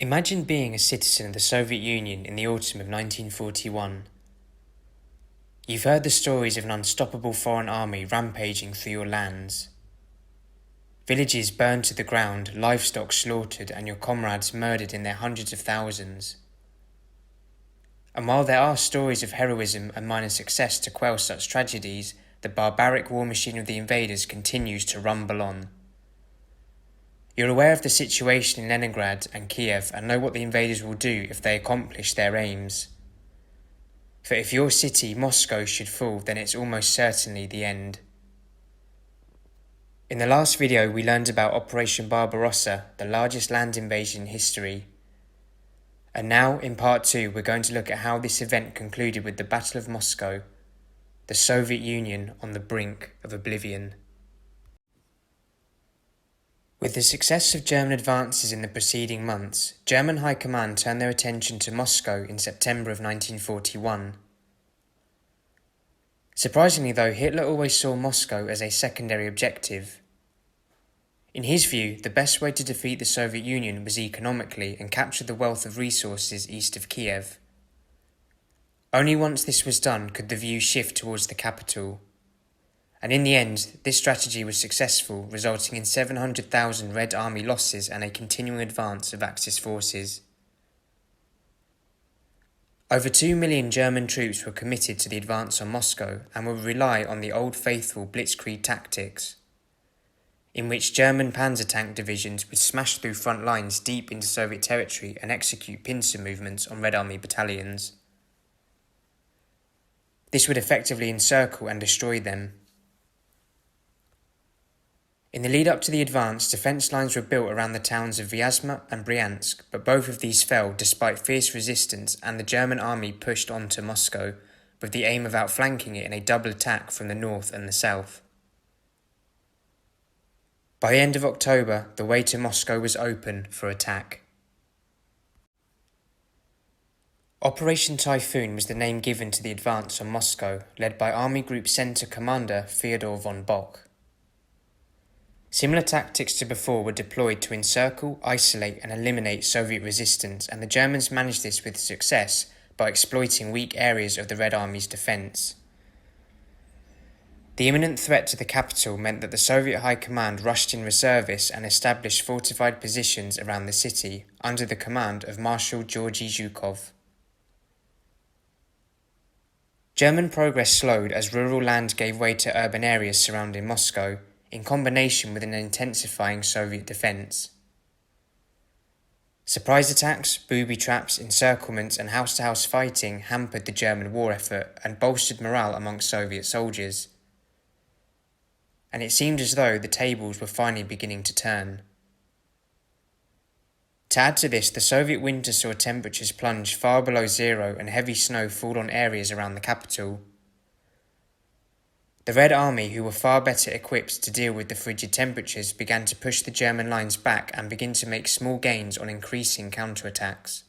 Imagine being a citizen of the Soviet Union in the autumn of 1941. You've heard the stories of an unstoppable foreign army rampaging through your lands. Villages burned to the ground, livestock slaughtered, and your comrades murdered in their hundreds of thousands. And while there are stories of heroism and minor success to quell such tragedies, the barbaric war machine of the invaders continues to rumble on. You're aware of the situation in Leningrad and Kiev and know what the invaders will do if they accomplish their aims. For if your city, Moscow, should fall, then it's almost certainly the end. In the last video, we learned about Operation Barbarossa, the largest land invasion in history. And now, in part 2, we're going to look at how this event concluded with the Battle of Moscow, the Soviet Union on the brink of oblivion. With the success of German advances in the preceding months, German High Command turned their attention to Moscow in September of 1941. Surprisingly though, Hitler always saw Moscow as a secondary objective. In his view, the best way to defeat the Soviet Union was economically and capture the wealth of resources east of Kiev. Only once this was done could the view shift towards the capital. And in the end, this strategy was successful, resulting in 700,000 Red Army losses and a continuing advance of Axis forces. Over 2 million German troops were committed to the advance on Moscow and would rely on the old faithful blitzkrieg tactics, in which German panzer tank divisions would smash through front lines deep into Soviet territory and execute pincer movements on Red Army battalions. This would effectively encircle and destroy them. In the lead up to the advance, defence lines were built around the towns of Vyazma and Bryansk, but both of these fell despite fierce resistance, and the German army pushed on to Moscow, with the aim of outflanking it in a double attack from the north and the south. By the end of October, the way to Moscow was open for attack. Operation Typhoon was the name given to the advance on Moscow, led by Army Group Center Commander Fyodor von Bock. Similar tactics to before were deployed to encircle, isolate and eliminate Soviet resistance, and the Germans managed this with success by exploiting weak areas of the Red Army's defence. The imminent threat to the capital meant that the Soviet High Command rushed in reservists and established fortified positions around the city under the command of Marshal Georgy Zhukov. German progress slowed as rural land gave way to urban areas surrounding Moscow, in combination with an intensifying Soviet defence. Surprise attacks, booby traps, encirclements and house-to-house fighting hampered the German war effort and bolstered morale amongst Soviet soldiers. And it seemed as though the tables were finally beginning to turn. To add to this, the Soviet winter saw temperatures plunge far below zero and heavy snow fall on areas around the capital. The Red Army, who were far better equipped to deal with the frigid temperatures, began to push the German lines back and begin to make small gains on increasing counterattacks.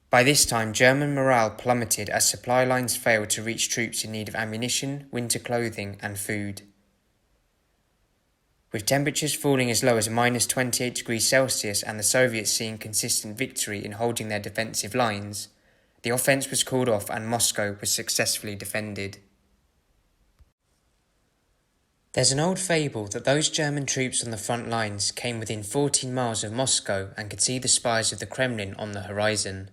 By this time, German morale plummeted as supply lines failed to reach troops in need of ammunition, winter clothing and food. With temperatures falling as low as -28°C and the Soviets seeing consistent victory in holding their defensive lines, the offence was called off and Moscow was successfully defended. There's an old fable that those German troops on the front lines came within 14 miles of Moscow and could see the spires of the Kremlin on the horizon.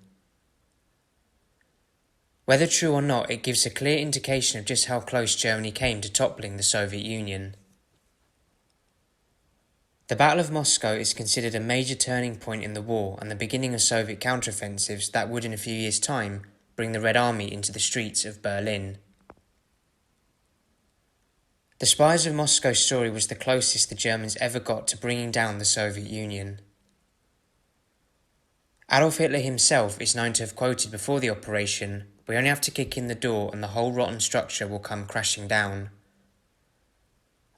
Whether true or not, it gives a clear indication of just how close Germany came to toppling the Soviet Union. The Battle of Moscow is considered a major turning point in the war and the beginning of Soviet counteroffensives that would in a few years' time bring the Red Army into the streets of Berlin. The Spires of Moscow story was the closest the Germans ever got to bringing down the Soviet Union. Adolf Hitler himself is known to have quoted before the operation, "We only have to kick in the door and the whole rotten structure will come crashing down,"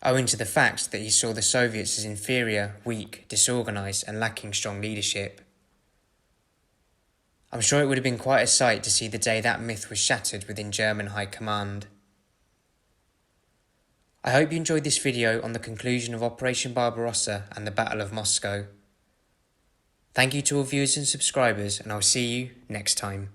owing to the fact that he saw the Soviets as inferior, weak, disorganised and lacking strong leadership. I'm sure it would have been quite a sight to see the day that myth was shattered within German High Command. I hope you enjoyed this video on the conclusion of Operation Barbarossa and the Battle of Moscow. Thank you to all viewers and subscribers, and I'll see you next time.